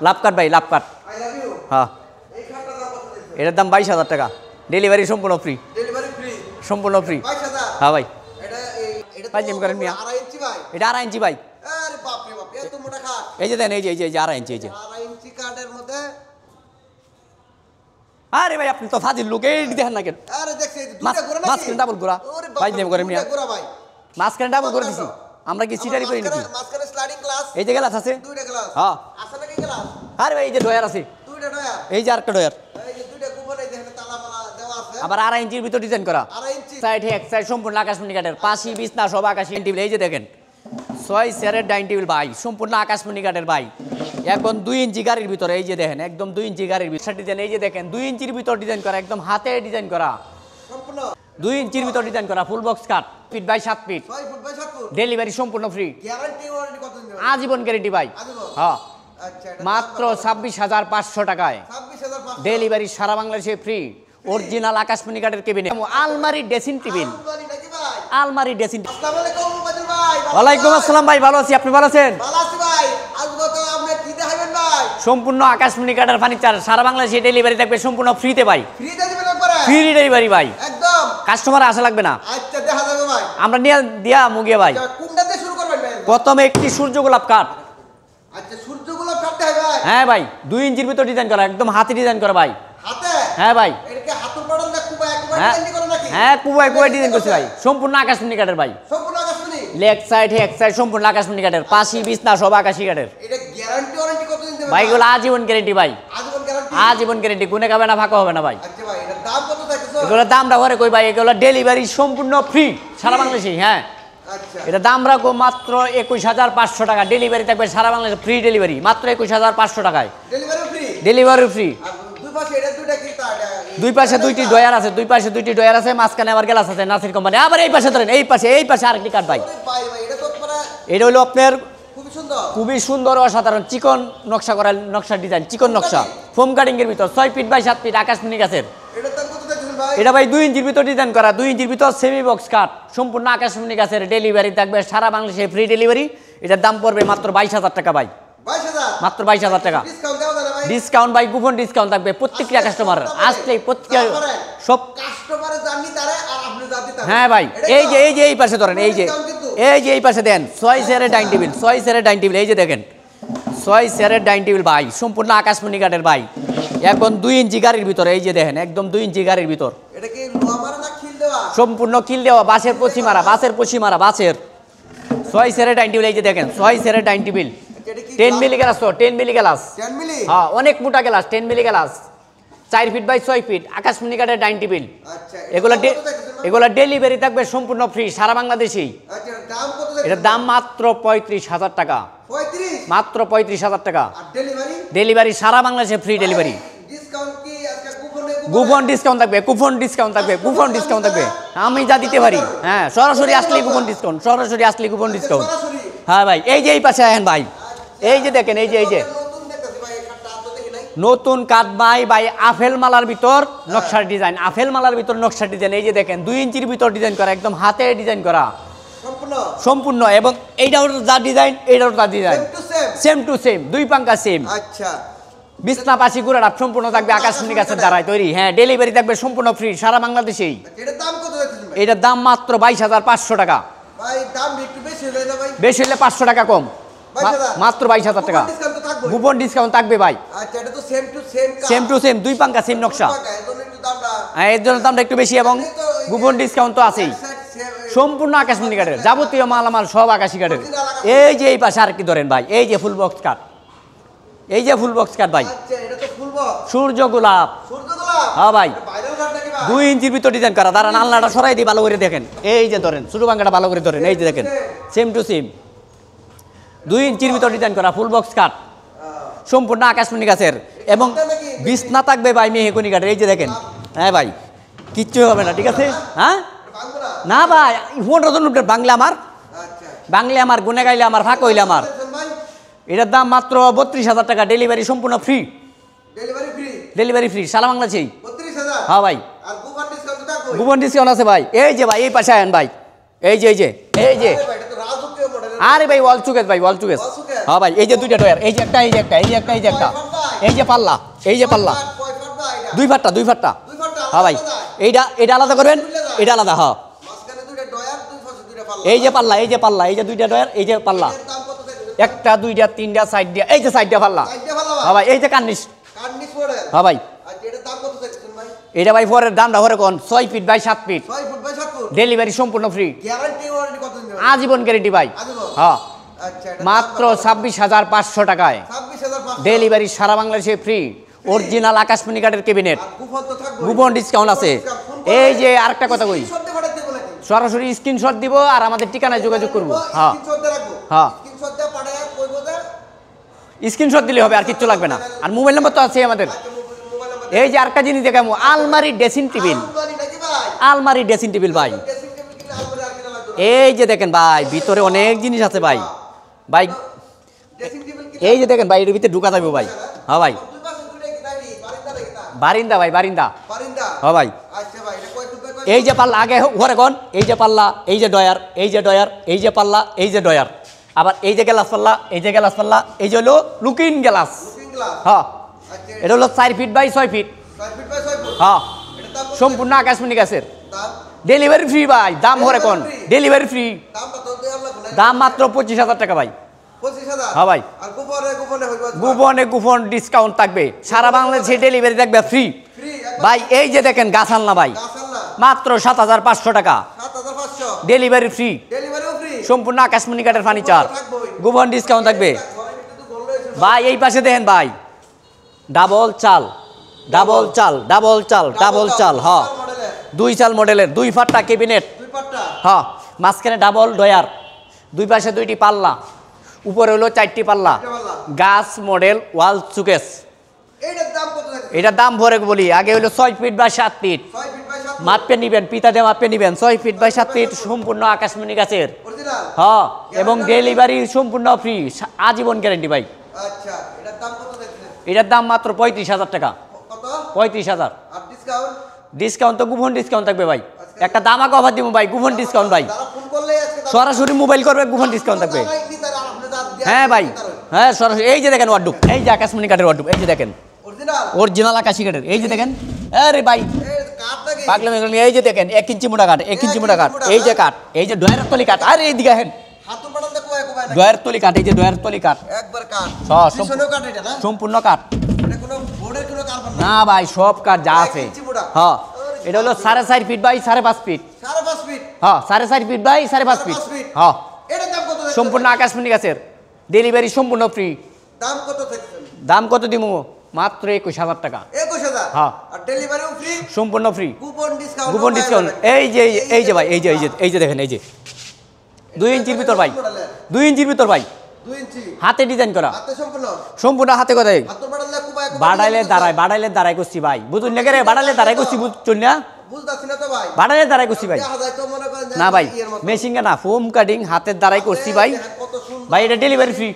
লাভ কাট ভাই, লাভ কাট। I love you. হ্যাঁ, এই খাটটার দাম কত দিচ্ছেন? এটার দাম 22,000 টাকা, ডেলিভারি সম্পূর্ণ ফ্রি। ডেলিভারি ফ্রি সম্পূর্ণ ফ্রি। 22,000। হ্যাঁ ভাই, এটা ভাই জিম করেন মিয়া। 2.5 ইঞ্চি ভাই। এটা 2.5 ইঞ্চি ভাই। আরে বাপ রে বাপ, এত মোটা খাট। এই যে দেন, এই যে 2.5 ইঞ্চি, এই যে। 2.5 ইঞ্চি কাঠের মধ্যে। আরে ভাই আপনি তো ফাজিল লোক, এই দেখেন না কেন? আরে দেখছি এই দুইটা ঘোরা নাকি? মাঝখানে ডাবল ঘোরা। ওরে বাপ ভাই রে, জিম করেন মিয়া। দুইটা ঘোরা ভাই। মাঝখানে ডাবল করে দিছি। আমরা কি চিটারি করি নাকি? মাঝখানে স্লাইডিং গ্লাস। এই যে গ্লাস আছে। দুইটা গ্লাস। হ্যাঁ। আছে নাকি গ্লাস? আরে ভাই এই যে ডয়ার আছে। দুইটা ডয়া। এই যে আরেকটা ডয়ার। এই যে দুইটা কুপন, এই দেখেন তালা মালা দেওয়া আছে। আবার 2.5 ইঞ্চির ভিতর ডিজাইন করা। 2.5 ইঞ্চি। সাইড এক সাইড সম্পূর্ণ আকাশমণি কাঠের, পাশি বিছনা সব আকাশী টেবিল। এই যে দেখেন 6 চেয়ারের ডাইনিং টেবিল ভাই, সম্পূর্ণ আকাশমণি কাঠের ভাই। এখন 2 ইঞ্চি গাড়ির ভিতরে, এই যে দেখেন একদম 2 ইঞ্চি গাড়ির ভিতর ডিজাইন। এই যে দেখেন 2 ইঞ্চির ভিতর ডিজাইন করা, একদম হাতে ডিজাইন করা, সম্পূর্ণ 2 ইঞ্চির ভিতর ডিজাইন করা, full box cut, feet by 7 feet, 6 foot by 7 foot. Delivery সম্পূর্ণ ফ্রি। গ্যারান্টি ওয়ারেন্টি কত দিন? আজীবন গ্যারেন্টি ভাই। আজীবন? হ্যাঁ, আচ্ছা, এটা মাত্র 26,500 টাকায় 26,500। ডেলিভারি সারা বাংলাদেশে ফ্রি। অরিজিনাল আকাশমণি কাঠের কেবিনেট, আলমারি ড্রেসিং টেবিল, আলমারি নাকি ভাই? আলমারি ড্রেসিং। আসসালামু আলাইকুম বাদল ভাই। ওয়ালাইকুম আসসালাম ভাই, ভালো আছি, আপনি ভালো আছেন? ভালো আছি ভাই। আজকে তো আপনি কি দেখাবেন ভাই? সম্পূর্ণ আকাশমণি কাঠের ফার্নিচার সারা বাংলাদেশে ডেলিভারি থাকবে সম্পূর্ণ ফ্রিতে ভাই। ফ্রি দিবেন একবারে? ফ্রি ডেলিভারি ভাই, একদম। কাস্টমার আসা লাগবে না, আচ্ছা, দেখা যাবে ভাই। আমরা নিয়ে দিয়া মুগিয়ে ভাই। আচ্ছা, কোনটা দিয়ে শুরু করবেন ভাই? প্রথমে একটি সূর্য গোলাপ কাঠ। আচ্ছা, সূর্যগুলো কাটতে হয় ভাই? হ্যাঁ ভাই, 2 ইঞ্চির ভিতর ডিজাইন করা, একদম হাতে ডিজাইন করা ভাই। হাতে? হ্যাঁ ভাই। এটাকে হাতুর পড়ন না কুবা একবার হ্যাঁ ডিজাইন করে নাকি? হ্যাঁ, কুবাই কুবাই ডিজাইন করছি ভাই, সম্পূর্ণ আকাশমণি কাঠের ভাই। সম্পূর্ণ আকাশমণি? লেগ সাইড এক সাইড সম্পূর্ণ আকাশমণি কাঠের, পাশি বিছনা সব আকাশী কাঠের এটা গ্যারান্টি ওয়ারেন্টি কত দিন দেবেন ভাই। এগুলো আজীবন গ্যারেন্টি ভাই, আজীবন গ্যারান্টি? আজীবন গ্যারেন্টি, গুনে খাবে না, ফাঁকা হবে না ভাই। আচ্ছা ভাই, এটার দাম কত থাকছে? এগুলোর দামটা ঘরে কই ভাই, এগুলো ডেলিভারি সম্পূর্ণ ফ্রি সারা বাংলাদেশে। হ্যাঁ, আচ্ছা, এটা দাম রাখো মাত্র 21,500 টাকা, ডেলিভারি থাকবে সারা বাংলাদেশে ফ্রি ডেলিভারি, মাত্র 21,500 টাকায় ডেলিভারি ফ্রি? Delivery free. আর দুই পাশে এটা দুইটা কি তা? দুই পাশে দুইটি ডয়ার আছে, দুই পাশে দুইটি ডয়ার আছে, মাঝখানে আবার গ্লাস আছে নাসির কোম্পানি। আবার এই পাশে ধরেন, এই পাশে আরেকটি কাঠ ভাই। ওরে ভাই ভাই, এটা তো মানে এটা হলো আপনার খুবই সুন্দর। খুবই সুন্দর অসাধারণ চিকন নকশা করা, নকশা ডিজাইন চিকন নকশা, ফোম কাটিং এর ভিতর 6 ফিট বাই 7 ফিট আকাশমণি গাছের। এটার দাম কত থাকছে ভাই? এটা ভাই 2 ইঞ্চির ভিতর ডিজাইন করা, 2 ইঞ্চির ভিতর সেমি বক্স কাট, সম্পূর্ণ আকাশমণি গাছের, ডেলিভারি থাকবে সারা বাংলাদেশে ফ্রি ডেলিভারি। এটার দাম পড়বে মাত্র 22,000 টাকা ভাই, 22,000? মাত্র 22,000 টাকা। ডিসকাউন্ট দেওয়া যাবে ভাই? ডিসকাউন্ট ভাই, কুপন ডিসকাউন্ট থাকবে প্রত্যেকটা কাস্টমার আসলে প্রত্যেকটা সব। কাস্টমারে জানি তারে আর আপনি জানি তারে। হ্যাঁ ভাই, এই যে এই পাশে ধরেন, এই যে এই পাশে দেন 6 চেয়ারের ডাইনিং টেবিল, 6 চেয়ারের ডাইনিং টেবিল। এই যে দেখেন 6 চেয়ারের ডাইনিং টেবিল ভাই, সম্পূর্ণ আকাশমণি কাঠের ভাই। এখন 2 ইঞ্চি গাড়ির ভিতরে, এই যে দেখেন একদম 2 ইঞ্চি গাড়ির ভিতর, এটা কি লোহা মারা না খিল দেওয়া? সম্পূর্ণ কিল দেওয়া, বাঁশের পচি মারা, বাঁশের 6 চেয়ারের ডাইনিং টেবিল। এই যে দেখেন 6 চেয়ারের ডাইনিং টেবিল, 10 মিলি গ্লাস, তো 10 মিলি গ্লাস। 10 মিলি? হ্যাঁ, অনেক মোটা glass, 10 milli glass, 4 feet by 6 feet আকাশমণি কাঠের ডাইনিং টেবিল। আচ্ছা, এগুলা ডেলিভারি থাকবে সম্পূর্ণ ফ্রি সারা বাংলাদেশেই। আচ্ছা, দাম কত থাকছে? এটার দাম মাত্র 35,000 টাকা, 35? মাত্র 35,000 টাকা। আর ডেলিভারি? ডেলিভারি সারা বাংলাদেশে ফ্রি ডেলিভারি। ডিসকাউন্ট কি আজকে কুপনে? কুপন ডিসকাউন্ট থাকবে, কুপন ডিসকাউন্ট থাকবে, কুপন ডিসকাউন্ট থাকবে, আমি যা দিতে পারি। হ্যাঁ, সরাসরি আসলে কুপন ডিসকাউন্ট, সরাসরি আসলে কুপন ডিসকাউন্ট। সরাসরি? হ্যাঁ ভাই, এই যে এই পাশে আহেন ভাই, এই যে দেখেন, এই যে নতুন দেখতেছি ভাই, এই কাঠটা তো দেখি নাই। নতুন কাঠ ভাই, আপেল মালার ভিতর নকশার ডিজাইন, আপেল মালার ভিতর নকশার ডিজাইন। এই যে দেখেন 2 ইঞ্চির ভিতর ডিজাইন করা, একদম হাতে ডিজাইন করা সম্পূর্ণ? সম্পূর্ণ। এবং এইটাও যা ডিজাইন, এইটাও যা design, same to same? Same to same, দুই পাঙ্কা সেম। আচ্ছা, বিছনা পাশি গুড়াটা সম্পূর্ণ থাকবে আকাশমণি গাছের দ্বারাই তৈরি। হ্যাঁ, ডেলিভারি থাকবে সম্পূর্ণ ফ্রি সারা বাংলাদেশেই। এটার দাম কত থাকছে ভাই? এটার দাম মাত্র 22,500 টাকা। ভাই দাম একটু বেশি হলো না ভাই? বেশি হলে 500 টাকা কম, 22,000? মাত্র 22,000 টাকা। ডিসকাউন্ট তো থাকবে? কুপন ডিসকাউন্ট থাকবে ভাই। আচ্ছা, এটা তো সেম টু সেম কাঠ? সেম টু সেম, দুই পাঙ্কা সেম নকশা। এজন্য একটু দামটা? হ্যাঁ, এর জন্য দামটা একটু বেশি এবং কুপন ডিসকাউন্ট তো আছেই। সম্পূর্ণ আকাশমণি কাঠের যাবতীয় মালামাল সব আকাশী কাঠের। এই যে এই পাশে আরেকটি ধরেন ভাই, এই যে ফুল বক্স কাঠ, এই যে ফুল বক্স কাঠ ভাই, আচ্ছা, এটা তো ফুল বক্স? সূর্য গোলাপ। সূর্য গোলাপ? হ্যাঁ ভাই, ভাইরাল কাঠ নাকি ভাই? 2 ইঞ্চির ভিতর ডিজাইন করা। দাঁড়ান, আলনাটা সরাই দিই ভালো করে দেখেন। এই যে ধরেন ছোট বাঙ্গাটা ভালো করে ধরেন, এই যে দেখেন সেম টু সেম 2 ইঞ্চির ভিতর ডিজাইন করা ফুল বক্স কাঠ, সম্পূর্ণ আকাশমণি গাছের। এবং বিছনা থাকবে ভাই মেহগনি কাঠের। এই যে দেখেন, হ্যাঁ ভাই, কিচ্ছু হবে না, ঠিক আছে? হ্যাঁ ভাঙবো না? না ভাই, ফোনটা তো বাংলা আমার, আচ্ছা, বাংলা আমার, গুনে গাইলে আমার, ফাঁক হইলে আমার। ভাই এটার দাম মাত্র 32,000 টাকা, ডেলিভারি সম্পূর্ণ free, delivery free? Delivery free সারা বাংলাদেশেই। 32,000? হ্যাঁ ভাই, আর কুপন ডিসকাউন্ট তো থাকবে? কুপন ডিসকাউন্ট আছে ভাই। এই যে ভাই, এই পাশে আয়েন ভাই, এই যে আরে ভাই, এটা তো রাজকীয় মডেল। আরে ভাই ওয়াল চুকেস ভাই, ওয়াল চুকেস। অসুকের? হ্যাঁ ভাই এই যে দুইটা ডয়ার এই যে একটা এই যে একটা এই যে একটা এই যে একটা এই যে পাল্লা এই যে পাল্লা কয় ফাট ভাই এটা? দুই ফাটটা দুই ফাটটা দুই ফাটটা হ্যাঁ ভাই আলাদা যায়? এটা আলাদা করবেন এটা আলাদা হ্যাঁ মাঝখানে দুইটা ডয়ার, দুই পাশে দুইটা পাল্লা। এই যে পাল্লা এই যে পাল্লা এই যে দুইটা ডয়ার এই যে পাল্লা এর দাম কত থাকবে? একটা দুইটা তিনটা সাইড দিয়া এই যে সাইডটা পাল্লা চারটে পাল্লা হ্যাঁ ভাই এই যে কার্নিশ কার্নিশ মডেল। হ্যাঁ ভাই আচ্ছা, এটার দাম কত থাকছে ভাই? এটা ভাই পরের দামটা পরে কোন 6 feet by 7 feet 6 foot by 7 foot. Delivery সম্পূর্ণ ফ্রি গ্যারান্টি ওয়ারেন্টি কত দিন? আজীবন গ্যারেন্টি ভাই আজীবন? হ্যাঁ আচ্ছা, এটা মাত্র 26,500 টাকায় 26,500 ডেলিভারি সারা বাংলাদেশে ফ্রি অরিজিনাল আকাশমণি কাঠের ক্যাবিনেট আর কুপন তো থাকবে। কুপন ডিসকাউন্ট আছে এই যে আরেকটা কথা কই সত্যি করে দেব নাকি? সরাসরি স্ক্রিনশট দিব আর আমাদের ঠিকানায় যোগাযোগ করব হ্যাঁ স্ক্রিনশট দিয়ে রাখবো। হ্যাঁ। স্ক্রিনশট দিয়ে পাঠায় কই বোঝা? স্ক্রিনশট দিলে হবে আর কিচ্ছু লাগবে না আর মোবাইল নাম্বার তো আছে আমাদের আচ্ছা, মোবাইল নাম্বার এই যে আরেকটা জিনিস দেখাবো আলমারি ড্রেসিং টেবিল আলমারি নাকি ভাই? আলমারি ড্রেসিং টেবিল ভাই ড্রেসিং টেবিল কিনলে আলমারি আর কিনা লাগবে না। এই যে দেখেন ভাই ভিতরে অনেক জিনিস আছে ভাই ভাই ড্রেসিং টেবিল কি? এই যে দেখেন ভাই এর ভিতরে ঢুকা যাবে ভাই হ্যাঁ ভাই দুই পাশে দুইটা কি দাঁড়ি? বারিন্দা নাকি তা? বারিন্দা ভাই বারিন্দা বারিন্দা? হ্যাঁ ভাই আচ্ছা ভাই, এটা কয় ফুট বাই কয়? এই যে পাল্লা আগে ঘরে কোন এই যে পাল্লা এই যে ডয়ার এই যে ডয়ার এই যে পাল্লা এই যে ডয়ার আবার এই যে গ্লাস পাল্লা এই যে গ্লাস পাল্লা এই যে হলো লুকিং গ্লাস লুকিং গ্লাস? হ্যাঁ আচ্ছা, এটা হলো 4 feet by 6 feet 6 feet by 6 foot? হ্যাঁ এটা দাম কত? সম্পূর্ণ আকাশমণি গাছের দাম? ডেলিভারি ফ্রি ভাই দাম ঘরে কোন ডেলিভারি ফ্রি দাম কত দেওয়া লাগবে? দাম মাত্র 25,000 টাকা ভাই 25,000? হ্যাঁ ভাই আর গোপনে হইব? গুপন ডিসকাউন্ট থাকবে সারা বাংলাদেশে ডেলিভারি থাকবে ফ্রি ফ্রি ভাই এই যে দেখেন গাছ আলনা ভাই গাছাল না? মাত্র 7,500 টাকা 7,500? ডেলিভারি ফ্রি ডেলিভারিও ফ্রি? সম্পূর্ণ আকাশমণি কাঠের ফার্নিচার থাকবেই। গুপন ডিসকাউন্ট থাকবে ঘরের ভিতরে তো গোল রয়েছে। ভাই এই পাশে দেখেন ভাই ডাবল চাল ডাবল চাল ডাবল চাল ডাবল চাল হ্যাঁ মডেলের 2 চাল মডেলের 2 ফাটটা ক্যাবিনেট দুই পাট্টা? হ্যাঁ মাঝখানে ডাবল ডয়ার দুই পাশে 2টি পাল্লা উপরে হলো 4টি পাল্লা এটা পাল্লা? গাছ মডেল ওয়াল সুকেস এইটার দাম কত থাকছে? এটার দাম ভরে বলি আগে হলো 6 ফিট বা 7 ফিট 6 ফিট বাই 7 ফুট? মাপে নিবেন পিতা দিয়ে মাপে নিবেন 6 ফিট বাই 7 ফিট সম্পূর্ণ আকাশমণি গাছের অরিজিনাল? হ্যাঁ এবং ডেলিভারি সম্পূর্ণ ফ্রি আজীবন গ্যারান্টি ভাই আচ্ছা, এটার দাম কত থাকছে? এটার দাম মাত্র 35,000 টাকা কত? 35,000 আর ডিসকাউন্ট? ডিসকাউন্ট তো গুপন ডিসকাউন্ট থাকবে ভাই একটা দামাক অফার দিব ভাই গুপন ডিসকাউন্ট ভাই যারা ফোন করলে আজকে সরাসরি মোবাইল করবে গুপন ডিসকাউন্ট থাকবে তারাই নিতে আর আপনি দাম দিয়ে হ্যাঁ ভাই নিতে পারবেন। হ্যাঁ সরাসরি এই যে দেখেন ওয়ার্ডুপ এই যে আকাশমণি কাঠের ওয়ার্ডুপ এই যে দেখেন অরিজিনাল? অরিজিনাল আকাশি কাঠের এই যে দেখেন আরে ভাই এই কাঠ নাকি? পাগলামি করলেন এই যে দেখেন 1 ইঞ্চি মোটা কাঠ 1 ইঞ্চি মোটা কাঠ এই যে কাঠ এই যে ডয়ারের তলি কাঠ আরে এইদিকে হেন হাতুর পাটাতে কোয়া কোয়া নাকি? ডয়ারের তলি কাঠ এই যে ডয়ারের তলি কাঠ একবার কাঠ। হ্যাঁ, পিছনেও কাঠ এটা না? সম্পূর্ণ কাঠ এটা কোনো বোর্ডের কোনো কার্বন না? না ভাই সব কাঠ যা আছে 1 ইঞ্চি মোটা? হ্যাঁ এটা হলো 4.5 ফিট বাই 5.5 ফিট 5.5 ফিট? হ্যাঁ 4.5 ফিট বাই 5.5 ফিট 5.5 ফিট? হ্যাঁ এটার দাম কত থাকছে? সম্পূর্ণ আকাশমণি গাছের ডেলিভারি সম্পূর্ণ ফ্রি দাম কত থাকছে? দাম কত দিমু মাত্র 21,000 টাকা 21,000? হ্যাঁ। আর ডেলিভারিও ফ্রি? সম্পূর্ণ free coupon discount? Coupon discount এই যে ভাই এই যে দেখেন এই যে 2 ইঞ্চির ভিতর ভাই 2 ইঞ্চির ভিতর ভাই 2 ইঞ্চি? হাতে ডিজাইন করা হাতে সম্পূর্ণ? সম্পূর্ণ হাতে কথাই হাতুর পাটাতে কোয়া কোয়া? বাড়াইলে দাঁড়াই করছি ভাই বুঝুন না রে বাড়াইলে দাঁড়াই করছি বুঝছেন না বুঝতাছি না তো ভাই। বাড়াইলে দাঁড়াই করছি ভাই দেখা যায় তো মনে করেন যে না ভাই ইয়ের মতো। মেশিন না ফোম কাটিং হাতের দ্বারাই করছি ভাই কত সুন্দর। ভাই এটা ডেলিভারি ফ্রি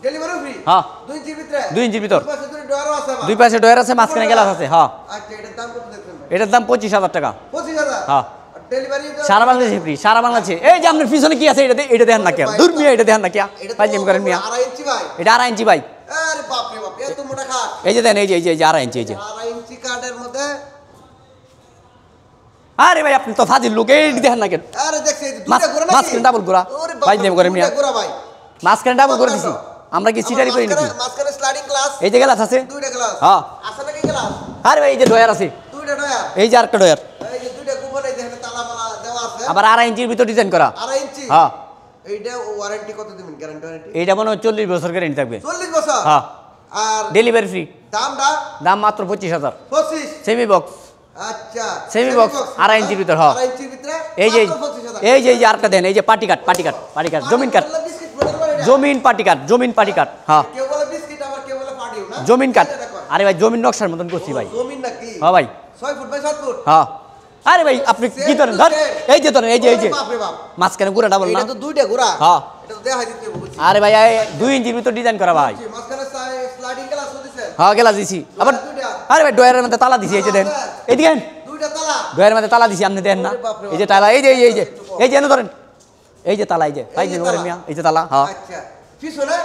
ডেলিভারিও ফ্রি? হ্যাঁ 2 ইঞ্চির ভিতরে? 2 ইঞ্চির ভিতর দুই পাশে দুটো ডয়ারও আছে আবার? দুই পাশে ডয়ার আছে মাঝখানে গ্লাস আছে হ্যাঁ আচ্ছা, এটার দাম কত দেখছেন ভাই? এটার দাম 25,000 টাকা 25,000? হ্যাঁ আর ডেলিভারি সারা বাংলাদেশে ফ্রি সারা বাংলাদেশে এই যে আপনার পিছনে কি আছে এটা দেখেন না কিয়া দূর মিয়া এটা দেখেন না কিয়া ভাই জিম করেন মিয়া 2.5 ইঞ্চি ভাই? এটা 2.5 ইঞ্চি ভাই আরে বাপ রে বাপ, এত মোটা খাট। এই যে দেন এই যে 2.5 ইঞ্চি এই যে 2.5 ইঞ্চি কাঠের মধ্যে? আরে ভাই আপনি তো ফাজিল লোক এই দেখেন না কেন আরে দেখছি এই যে দুইটা গোড়া নাকি? মাঝখানে ডাবল গোড়া ওরে বাপ ভাই রে, জিম করেন মিয়া দুইটা গোড়া ভাই। মাঝখানে ডাবল করে দিছি আমরা কি সিটারি করি নাকি মাঝখানে স্লাইডিং গ্লাস? এই যে গ্লাস আছে দুইটা গ্লাস? হ্যাঁ আছে নাকি গ্লাস? আরে ভাই এই যে ডয়ার আছে দুইটা ডয়ার? এই যে আরেকটা ডয়ার এই যে দুইটা কুপন, এই দেখেন তালা মালা দেওয়া আছে। আবার 2.5 ইঞ্চির ভিতর ডিজাইন করা 2.5 ইঞ্চি? হ্যাঁ এইটা ওয়ারেন্টি কত দিবেন, গ্যারান্টি ওয়ারেন্টি? এইটা মনে হয় 40 বছর গ্যারান্টি থাকবে 40 বছর? হ্যাঁ আর ডেলিভারি ফ্রি দামটা? দাম মাত্র 25,000 25? সেমি বক্স আচ্ছা, সেমি বক্স 2.5 ইঞ্চির ভিতর হ্যাঁ 2.5 ইঞ্চির ভিতরে এই যে মাত্র 25,000? এই যে আরেকটা দেন এই যে পাটি কাট জমিন কাট বিস্কিট বলে এটা? জমিন পাটি কাট হ্যাঁ কেউ বলে বিস্কিট, আবার কেউ বলে পাটিও না? জমিন কাট এটা কয়? আরে ভাই জমিন নকশার মতন করছি ভাই জমিন নাকি? হ্যাঁ ভাই 6 ফুট বাই 7 ফুট? হ্যাঁ আরে ভাই আপনি কি ধরেন ধর এই যে ধরেন এই যে ওরে বাপ রে বাপ, মাঝখানে গুড়া ডাবল না এটা তো দুইটা গোড়া। হ্যাঁ এটা তো দেখা দিতে হবে, বুঝছি। আরে ভাই 2 ইঞ্চির ভিতর ডিজাইন করা ভাই মাঝখানে স্লাইডিং গ্লাস দিছে? হ্যাঁ গেলা দিছি আবার আরে ভাই ডয়ারের মধ্যে তালা দিছি এই যে দেন এইদিকে দুইটা তালা? ডয়ারের মধ্যে তালা দিছি আপনি দেন না এই যে তালা এই যে এনে ধরেন এই যে তালা এই যে ভাই জিম করেন মিয়া এই যে তালা হ্যাঁ আচ্ছা, পিছনে?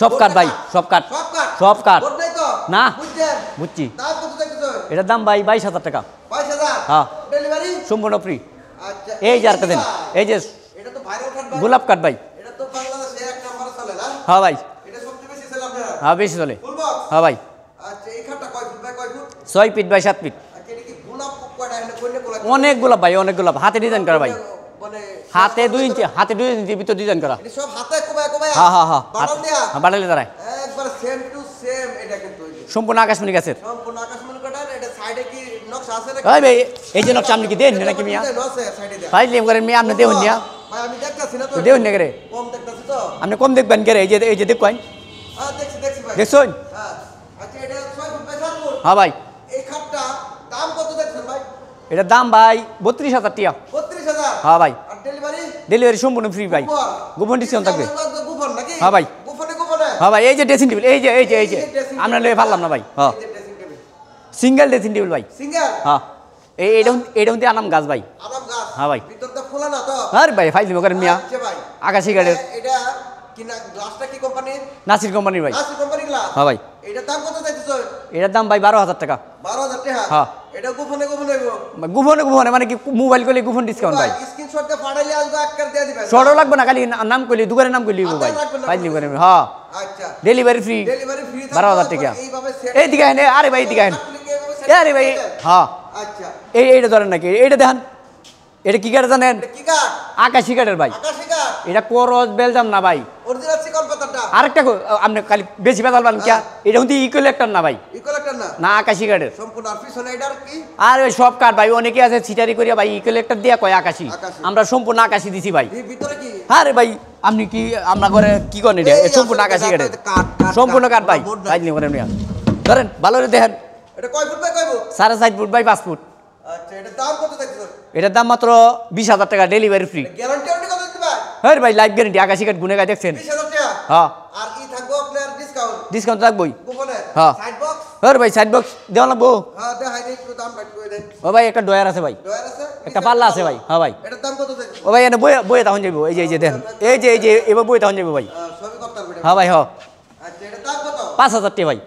সব কাট ভাই, সব কাট, সব কাট সব কাট। বোর্ড নাই তো না। বুঝছেন বুঝছি। দাম কত দেখতেছ এটার দাম ভাই 22,000 টাকা। 22,000 হ্যাঁ। ডেলিভারি সম্পূর্ণ ফ্রি। আচ্ছা এই যে আরেকটা দেন, এই যে এটা তো ভাইরাল কাট ভাই গোলাপ কাট ভাই। এটা তো বাংলাদেশে এক নাম্বার চলে না হ্যাঁ ভাই, এটা সবচেয়ে বেশি সেল আপনারা হ্যাঁ বেশি চলে। ফুল বক্স হ্যাঁ ভাই, আচ্ছা এই খাটটা কয় ফুট বাই কয় ফুট 6 ফিট বাই 7 ফিট। আচ্ছা এটা কি গোলাপ কয়টা এনে কইলে গোলাপ অনেক গোলাপ ভাই, অনেক গোলাপ, হাতে ডিজাইন করা ভাই। মানে হাতে 2 ইঞ্চি, হাতে 2 ইঞ্চি ভিতর ডিজাইন করা। এটা সব হাতে কোবায় কোবায় হ্যাঁ হ্যাঁ হ্যাঁ, বাটন দেয়া বাটালে দাঁড়ায়। একবার সেম টু সেম এটা কিন্তু এই যে সম্পূর্ণ আকাশমণি গাছের। সম্পূর্ণ আকাশমণি কাটার এটা সাইডে কি নকশা আছে নাকি ভাই ভাই, এই যে নকশা আপনি কি দেন নাকি মিয়া? নকশা সাইডে দেয়া ভাই লিম করেন মিয়া, আপনি দেউন নিয়া, ভাই আমি দেখতাছি না তো দেউন না করে। কম দেখতাছি তো আপনি কম দেখবেন কে? এই যে দেখবেন, দেখছি ভাই দেখছেন? হ্যাঁ আচ্ছা এটা 6 ফুট বাই 7 ফুট হ্যাঁ ভাই, এই খাটটা দাম কত দেখছেন ভাই এটার দাম ভাই 32,000 টাকা। 32,000 হ্যাঁ ভাই, আর ডেলিভারি ডেলিভারি সম্পূর্ণ ফ্রি ভাই, গোপন ডিসকাউন্ট থাকবে। গোপন নাকি হ্যাঁ ভাই। গোপনে হ্যাঁ ভাই, এই যে ড্রেসিং টেবিল, এই যে আমরা লয়ে পারলাম না ভাই। হ্যাঁ, সিঙ্গেল ড্রেসিং টেবিল ভাই। সিঙ্গেল হ্যাঁ, এইটা হচ্ছে আনাম গাছ ভাই। আরাম গাছ হ্যাঁ ভাই। ভিতরটা খোলা না তো আরে ভাই ফাইল করেন মিয়া, আচ্ছা ভাই আকাশি গাড়ির এটা কি না গ্লাসটা কি কোম্পানির নাসির কোম্পানির ভাই। নাসি কোম্পানি গ্লাস হ্যাঁ ভাই, এটার দাম কত চাইতেছো এটার দাম ভাই 12,000 টাকা। 12,000 টাকা হ্যাঁ। এটা গোপনে গোপনে হইবো গোপনে মানে কি মোবাইল করলে গোপন ডিসকাউন্ট ভাই। স্ক্রিনশট দিয়ে পাঠাইলে আসবে আক্কার দিয়ে দিবেন শর্টও লাগবে না, খালি নাম করলি, দোকানের নাম করলি ভাই, লাগবে না। ফাইল করেন। হ্যাঁ, আচ্ছা ডেলিভারি ফ্রি ডেলিভারি ফ্রি 12,000 টাকা। এইভাবে সেট এই দিকে আরে ভাই, এই দিকে আরে ভাই। হ্যাঁ, আচ্ছা এইটা ধরেন নাকি, এইটা দেখান। এটা কি কাঠ জানেন? এটা কি কাঠ আকাশি কাঠের ভাই। আকাশী কাঠ এটা করস বেলজাম না ভাই। অরিজিনাল চিকন পাতাটা আরেকটা আপনি খালি বেশি বেতাল পান কিয়া, এটা কিন্তু ইকুয়ালেক্টর না ভাই, ইকুয়ালেক্টর না না আকাশি কাঠের। সম্পূর্ণ আর পিছনে এটার কি আর ওই সব কাঠ ভাই, অনেকে আছে ছিটারি করিয়া ভাই ইকুয়ালেক্টর দিয়া কয় আকাশি, আকাশি। আমরা সম্পূর্ণ আকাশি দিছি ভাই। ভিতরে কি আরে ভাই, আপনি কি আমরা ঘরে কি করেন? এটা এই সম্পূর্ণ আসলে আকাশি কাঠের, কাঠ, কাঠ, সম্পূর্ণ কাঠ ভাই। বোর্ড নাই। ভাই নিয়ে করেন মিয়া, ধরেন ভালো করে দেখেন। এটা কয় ফুট বাই কয় ফুট 4.5 ফুট বাই 5 ফুট। আচ্ছা এটা দাম কত দেখছো এটার দাম মাত্র 20,000 টাকা, ডেলিভারি ফ্রি। গ্যারান্টি আপনি কত দিতে পারেন হ্যাঁ ভাই, লাইফ গ্যারেন্টি, আকাশি কাঠ গুনে গায়ে দেখছেন। 20,000 টাকা হ্যাঁ, আর ই থাকবো আপনার ডিসকাউন্ট ডিসকাউন্ট থাকবই। গোপনে হ্যাঁ। সাইড বক্স হ্যাঁ ভাই, সাইড বক্স দেওয়া লাগবো। হ্যাঁ দেখাই দিই একটু দাম বাট করে দেন ও ভাই, একটা ডয়ার আছে ভাই, ডয়ার আছে একটা পাল্লা আছে ভাই। হ্যাঁ ভাই। এটার দাম কত দেখছো ও ভাই, এনে বইয়ে তখন যাবো। এই যে দেখেন, এই যে এবার বইয়ে তখন যাবো ভাই। সবই করতে পারবে হ্যাঁ ভাই, হ্যাঁ, আচ্ছা এটার দাম কত 5,000 টাকা ভাই।